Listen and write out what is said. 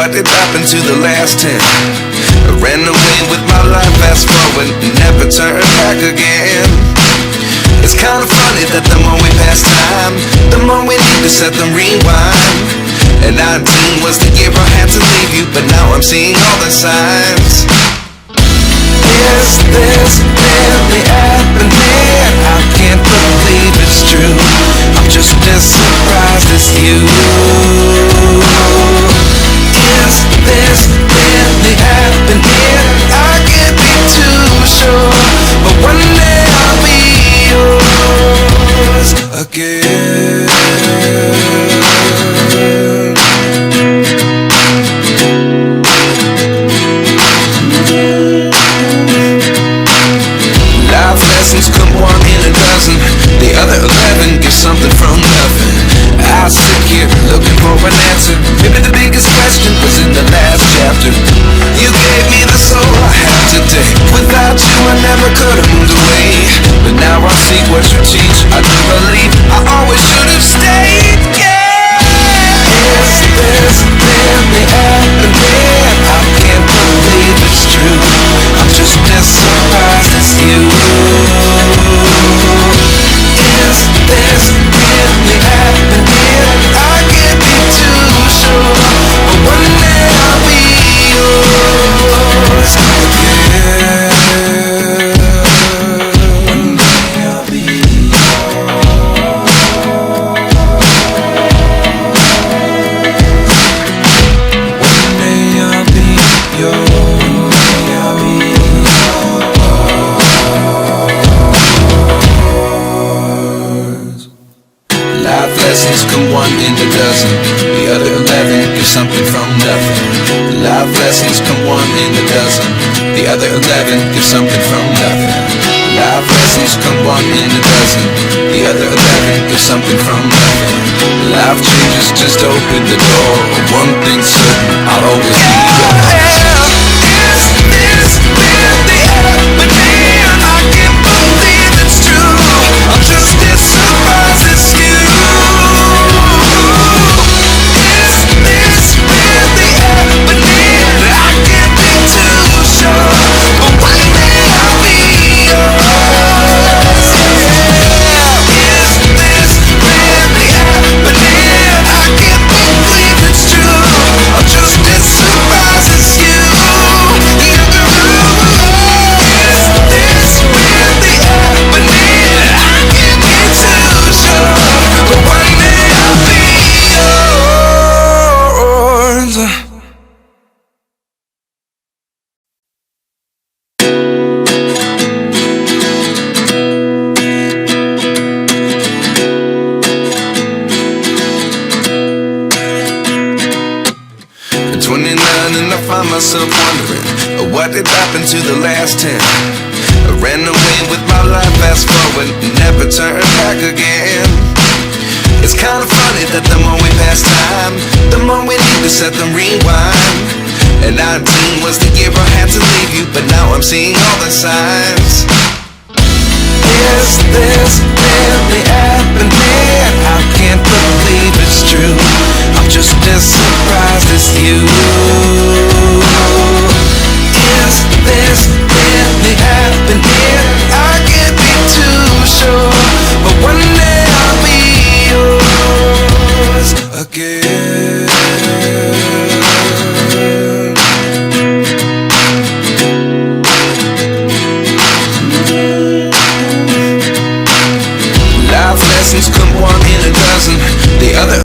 what did happen to the last 10? I ran away with my life, fast forward, never turn back again. It's kind of funny that the more we pass time, the more we need to set them rewind. And 19 was the year I had to leave you, but now I'm seeing all the signs. Is this really happening? I can't believe it's true. I'm just as surprised as you. Is this really happening? I can't be too sure, but one day I'll be yours again. Life lessons come one in a dozen, the other 11 give something from nothing. I sit here looking for an answer. Maybe the biggest question was in the last chapter. You gave me the soul I have today. Without you I never could have moved away, but now I see what you teach. I do believe I always should have stayed. Yeah. Is this really happening? I can't believe it's true. I'm just as surprised as you. Is this really happening? I can't be too sure, but one day I'll be yours again. One day I'll be One day I'll be yours. Life lessons come one in a dozen, the other 11 give something from nothing. Life lessons come one in a dozen, the other 11 give something from nothing. Life lessons come one in a dozen, the other 11 give something from nothing. Life changes just open the door. One thing's certain, I'll always be yours. Is this really happening? I can't believe it's true. I'm just as surprised as you. Myself wondering what did happen to the last 10. I ran away with my life, fast forward, never turn back again. It's kind of funny that the more we pass time, the more we need to set them rewind. And 19 was the year I had to leave you, but now I'm seeing all the signs. Is this really happening? I can't believe it's true. I'm just as surprised as you.